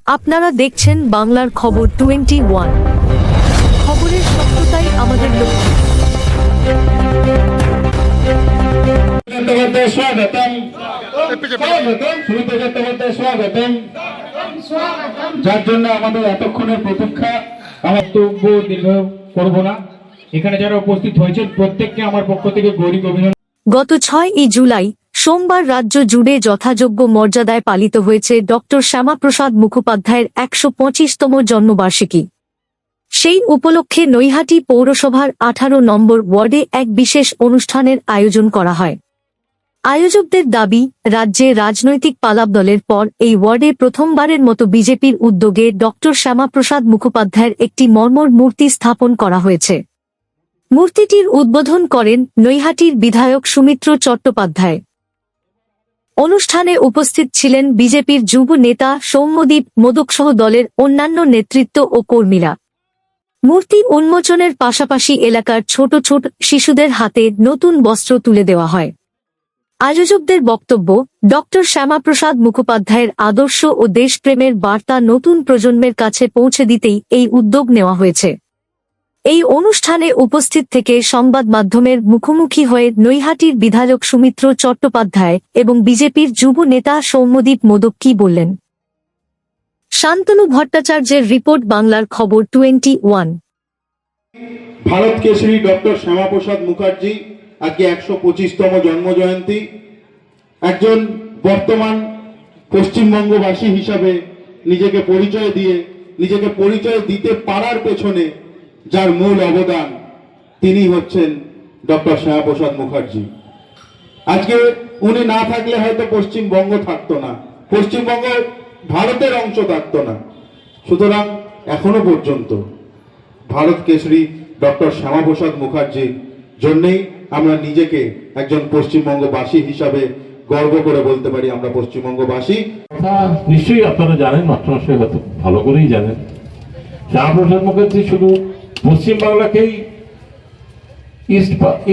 আপনারা দেখছেন বাংলার খবর 21। খবরের সত্যতাই আমাদের লক্ষ্য। যার জন্য আমাদের এতক্ষণের প্রতীক্ষা, আমার বক্তব্য দীর্ঘ করব না। এখানে যারা উপস্থিত হয়েছেন প্রত্যেককে আমার পক্ষ থেকে গৌরী অভিনন্দন। গত 6ই জুলাই সোমবার রাজ্য জুড়ে যথাযোগ্য মর্যাদায় পালিত হয়েছে ডক্টর শ্যামাপ্রসাদ মুখোপাধ্যায়ের 125তম জন্মবার্ষিকী। সেই উপলক্ষে নৈহাটি পৌরসভার 18 নম্বর ওয়ার্ডে এক বিশেষ অনুষ্ঠানের আয়োজন করা হয়। আয়োজকদের দাবি, রাজ্যে রাজনৈতিক পালাবদলের পর এই ওয়ার্ডে প্রথমবারের মতো বিজেপির উদ্যোগে ডক্টর শ্যামাপ্রসাদ মুখোপাধ্যায়ের একটি মর্মর মূর্তি স্থাপন করা হয়েছে। মূর্তিটির উদ্বোধন করেন নৈহাটির বিধায়ক সুমিত্র চট্টোপাধ্যায়। অনুষ্ঠানে উপস্থিত ছিলেন বিজেপির যুব নেতা সৌম্যদীপ মোদকসহ দলের অন্যান্য নেতৃত্ব ও কর্মীরা। মূর্তি উন্মোচনের পাশাপাশি এলাকার ছোট ছোট শিশুদের হাতে নতুন বস্ত্র তুলে দেওয়া হয়। আয়োজকদের বক্তব্য, ডক্টর শ্যামাপ্রসাদ মুখোপাধ্যায়ের আদর্শ ও দেশপ্রেমের বার্তা নতুন প্রজন্মের কাছে পৌঁছে দিতেই এই উদ্যোগ নেওয়া হয়েছে। এই অনুষ্ঠানে উপস্থিত থেকে সংবাদ মাধ্যমের মুখোমুখি হয়ে নৈহাটির বিধায়ক সুমিত্র চট্টোপাধ্যায় এবং বিজেপির যুব নেতা সৌম্যদীপ মোদক কি বললেন। শান্তনু ভট্টাচার্যের রিপোর্ট, বাংলার খবর 21। ভারত কেশরী ডক্টর শ্যামাপ্রসাদ মুখার্জি আজকে 125তম জন্মজয়ন্তী। একজন বর্তমান পশ্চিমবঙ্গবাসী হিসাবে নিজেকে পরিচয় দিতে পারার পেছনে যার মূল অবদান, তিনি হচ্ছেন ডক্টর শ্যামাপ্রসাদ মুখার্জি। আজকে উনি না থাকলে হয়তো পশ্চিমবঙ্গ থাকতো না, পশ্চিমবঙ্গ ভারতের অংশ থাকতো না। সুতরাং এখনো পর্যন্ত ভারত কেশরী ডক্টর শ্যামাপ্রসাদ মুখার্জির জন্যই আমরা নিজেকে একজন পশ্চিমবঙ্গবাসী হিসাবে গর্ব করে বলতে পারি আমরা পশ্চিমবঙ্গবাসী। নিশ্চয়ই আপনারা জানেন, মাস্টারমশাই হয়তো ভালো করেই জানেন, শ্যামাপ্রসাদ মুখার্জি শুধু পশ্চিমবাংলাকেই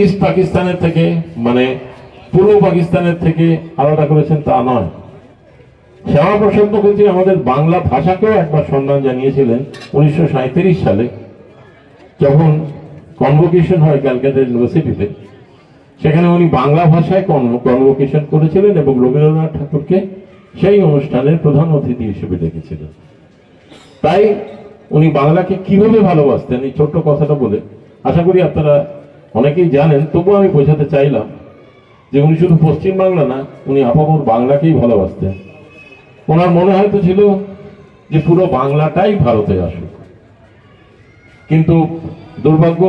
ইস্ট পাকিস্তানের থেকে, মানে পূর্ব পাকিস্তানের থেকে আলাদা করেছেন তা নয়। শ্যামাপ্রসাদ মুখার্জি আমাদের বাংলা ভাষাকেও একবার সম্মান জানিয়েছিলেন 1937 সালে, যখন কনভোকেশন হয় ক্যালকাটা ইউনিভার্সিটিতে। সেখানে উনি বাংলা ভাষায় কনভোকেশন করেছিলেন এবং রবীন্দ্রনাথ ঠাকুরকে সেই অনুষ্ঠানের প্রধান অতিথি হিসেবে ডেকেছিলেন। তাই উনি বাংলাকে কিভাবে ভালোবাসতেন, এই ছোট্ট কথাটা বলে আশা করি আপনারা অনেকেই জানেন, তবুও আমি বোঝাতে চাইলাম যে উনি শুধু পশ্চিমবাংলা না, উনি আপামর বাংলাকেই ভালোবাসতেন। ওনার মনে হয়তো ছিল যে পুরো বাংলাটাই ভারতে আসুক, কিন্তু দুর্ভাগ্য,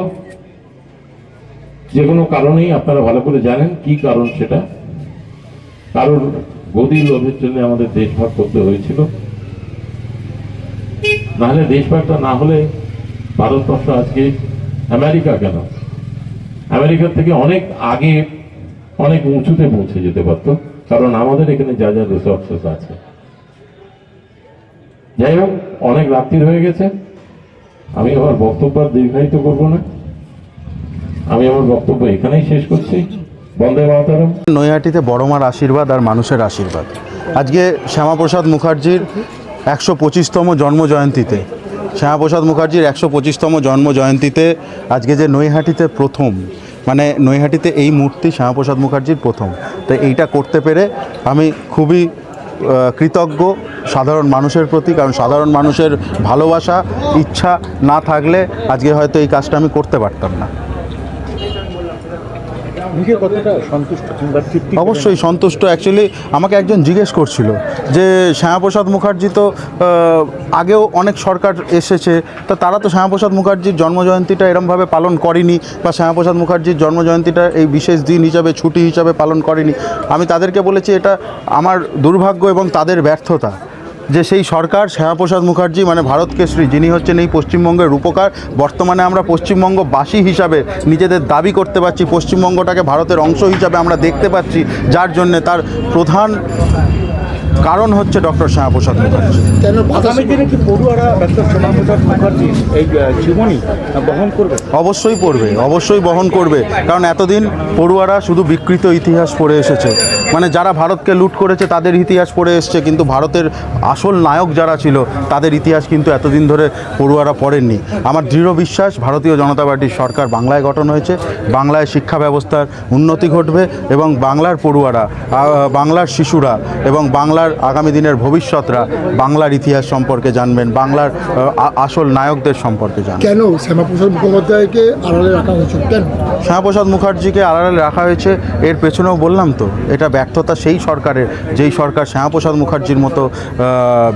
যে কোনো কারণেই আপনারা ভালো করে জানেন কি কারণ, সেটা কারোর গদির লোভের জন্য আমাদের দেশভাগ করতে হয়েছিল। নাহলে দেশভাগটা না হলে ভারতবর্ষ আজকে আমেরিকা কেন, আমেরিকার থেকে অনেক আগে অনেক উঁচুতে পৌঁছে যেতে পারত, কারণ আমাদের এখানে যা যা রিসোর্সেস আছে। যাই হোক, অনেক রাত্রির হয়ে গেছে, আমি আমার বক্তব্য দীর্ঘায়িত করবো না, আমি আমার বক্তব্য এখানেই শেষ করছি। বন্দে মাতরম। নৈহাটিতে বড় মার আশীর্বাদ আর মানুষের আশীর্বাদ। আজকে শ্যামাপ্রসাদ মুখার্জির 125তম জন্মজয়ন্তীতে, শ্যামাপ্রসাদ মুখার্জির 125তম জন্মজয়ন্তীতে আজকে যে নৈহাটিতে প্রথম, মানে নৈহাটিতে এই মূর্তি শ্যামাপ্রসাদ মুখার্জির প্রথম, তো এইটা করতে পেরে আমি খুবই কৃতজ্ঞ সাধারণ মানুষের প্রতি, কারণ সাধারণ মানুষের ভালোবাসা ইচ্ছা না থাকলে আজকে হয়তো এই কাজটা আমি করতে পারতাম না। অবশ্যই সন্তুষ্ট। অ্যাকচুয়ালি আমাকে একজন জিজ্ঞেস করছিল যে শ্যামাপ্রসাদ মুখার্জি তো আগেও অনেক সরকার এসেছে, তো তারা তো শ্যামাপ্রসাদ মুখার্জির জন্মজয়ন্তীটা এরমভাবে পালন করেনি, বা শ্যামাপ্রসাদ মুখার্জির জন্মজয়ন্তীটা এই বিশেষ দিন হিসাবে, ছুটি হিসাবে পালন করেনি। আমি তাদেরকে বলেছি এটা আমার দুর্ভাগ্য এবং তাদের ব্যর্থতা যে সেই সরকার শ্যামাপ্রসাদ মুখার্জি মানে ভারত কেশরী, যিনি হচ্ছেন এই পশ্চিমবঙ্গের রূপকার, বর্তমানে আমরা পশ্চিমবঙ্গবাসী হিসাবে নিজেদের দাবি করতে পারছি, পশ্চিমবঙ্গটাকে ভারতের অংশ হিসাবে আমরা দেখতে পাচ্ছি, যার জন্যে তার প্রধান কারণ হচ্ছে ডক্টর শ্যামাপ্রসাদ মুখার্জি। কেন আগামী দিনে কি পড়ুয়ারা ডক্টর শ্যামাপ্রসাদ মুখার্জির এই জীবনী বহন করবে? অবশ্যই পড়বে, অবশ্যই বহন করবে, কারণ এতদিন পড়ুয়ারা শুধু বিকৃত ইতিহাস পড়ে এসেছে, মানে যারা ভারতকে লুট করেছে তাদের ইতিহাস পড়ে এসছে, কিন্তু ভারতের আসল নায়ক যারা ছিল তাদের ইতিহাস কিন্তু এতদিন ধরে পড়ুয়ারা পড়েননি। আমার দৃঢ় বিশ্বাস ভারতীয় জনতা পার্টির সরকার বাংলায় গঠন হয়েছে, বাংলায় শিক্ষা ব্যবস্থার উন্নতি ঘটবে এবং বাংলার পড়ুয়ারা, বাংলার শিশুরা এবং বাংলার আগামী দিনের ভবিষ্যৎরা বাংলার ইতিহাস সম্পর্কে জানবেন, বাংলার আসল নায়কদের সম্পর্কে জানবেন। কেন শ্যামাপ্রসাদ মুখোপাধ্যায়কে আড়ালে রাখা হয়েছে? কেন শ্যামাপ্রসাদ মুখার্জিকে আড়ালে রাখা হয়েছে এর পেছনেও বললাম তো, এটা ব্যর্থতা সেই সরকারের, যেই সরকার শ্যামাপ্রসাদ মুখার্জির মতো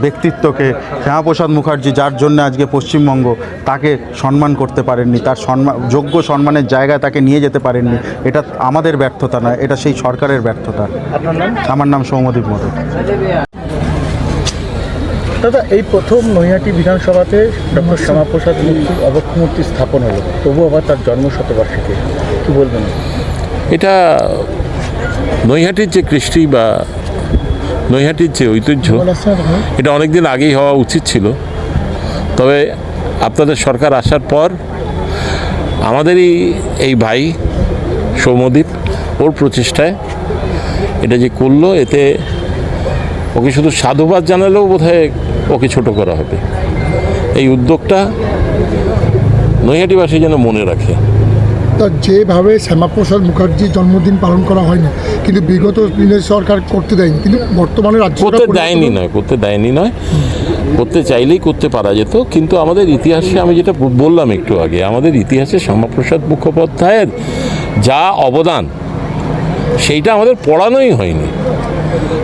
ব্যক্তিত্বকে, শ্যামাপ্রসাদ মুখার্জি যার জন্য আজকে পশ্চিমবঙ্গ, তাকে সম্মান করতে পারেননি, তার যোগ্য সম্মানের জায়গায় তাকে নিয়ে যেতে পারেননি। এটা আমাদের ব্যর্থতা নয়, এটা সেই সরকারের ব্যর্থতা। আমার নাম সৌম্যদীপ মতো। দাদা, এই প্রথম নৈহাটি বিধানসভাতে ডক্টর শ্যামাপ্রসাদ মুখার্জির অবক্ষ মূর্তি স্থাপন হলো, তবু আবার তার জন্মশতবার্ষিকী, কী বলবেন? এটা নৈহাটির যে কৃষ্টি বা নৈহাটির যে ঐতিহ্য, এটা অনেক দিন আগেই হওয়া উচিত ছিল। তবে আপনাদের সরকার আসার পর আমাদেরই এই ভাই সৌম্যদীপ, ওর প্রচেষ্টায় এটা যে করলো, এতে ওকে শুধু সাধুবাদ জানালেও বোধহয় ওকে ছোট করা হবে। এই উদ্যোগটা নৈহাটিবাসী যেন মনে রাখে। তা যেভাবে শ্যামাপ্রসাদ মুখার্জির জন্মদিন পালন করা হয়নি, কিন্তু বিগত দিনের সরকার করতে দেয়নি, কিন্তু বর্তমানে রাজ্য করতে দেয়নি নয়, করতে চাইলেই করতে পারা যেত। কিন্তু আমাদের ইতিহাসে, আমি যেটা বললাম একটু আগে, আমাদের ইতিহাসে শ্যামাপ্রসাদ মুখোপাধ্যায়ের যা অবদান, সেইটা আমাদের পড়ানোই হয়নি।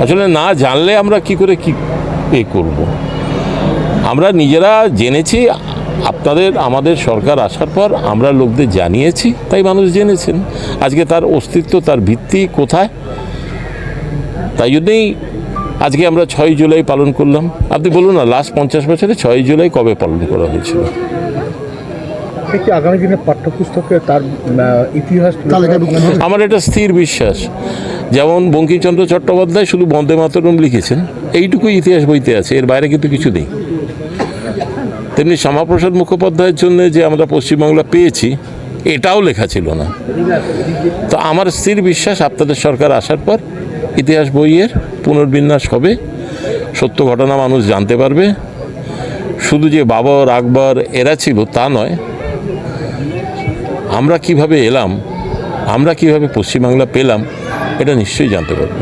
আসলে না জানলে আমরা কি করে কি করব। আমরা নিজেরা জেনেছি, আমাদের সরকার আসার পর আমরা লোকদের জানিয়েছি, তাই মানুষ জেনেছেন আজকে তার অস্তিত্ব, তার ভিত্তি কোথায়। তাই জন্যই আজকে আমরা 6 জুলাই পালন করলাম। আপনি বলুন না, লাস্ট 50 বছরে 6 জুলাই কবে পালন করা হয়েছিল? আগামী দিনে পাঠ্যপুস্তকে তার ইতিহাস আমার এটা স্থির বিশ্বাস। যেমন বঙ্কিমচন্দ্র চট্টোপাধ্যায় শুধু বন্দে মাতরম লিখেছেন, এইটুকুই ইতিহাস বইতে আছে, এর বাইরে কিন্তু কিছু নেই। তেমনি শ্যামাপ্রসাদ মুখোপাধ্যায়ের জন্য যে আমরা পশ্চিমবাংলা পেয়েছি, এটাও লেখা ছিল না। তো আমার স্থির বিশ্বাস আপনাদের সরকার আসার পর ইতিহাস বইয়ের পুনর্বিন্যাস হবে, সত্য ঘটনা মানুষ জানতে পারবে। শুধু যে বাবর, আকবর এরা ছিল তা নয়, আমরা কিভাবে এলাম, আমরা কিভাবে পশ্চিমবাংলা পেলাম, এটা নিশ্চয়ই জানতে পারবে।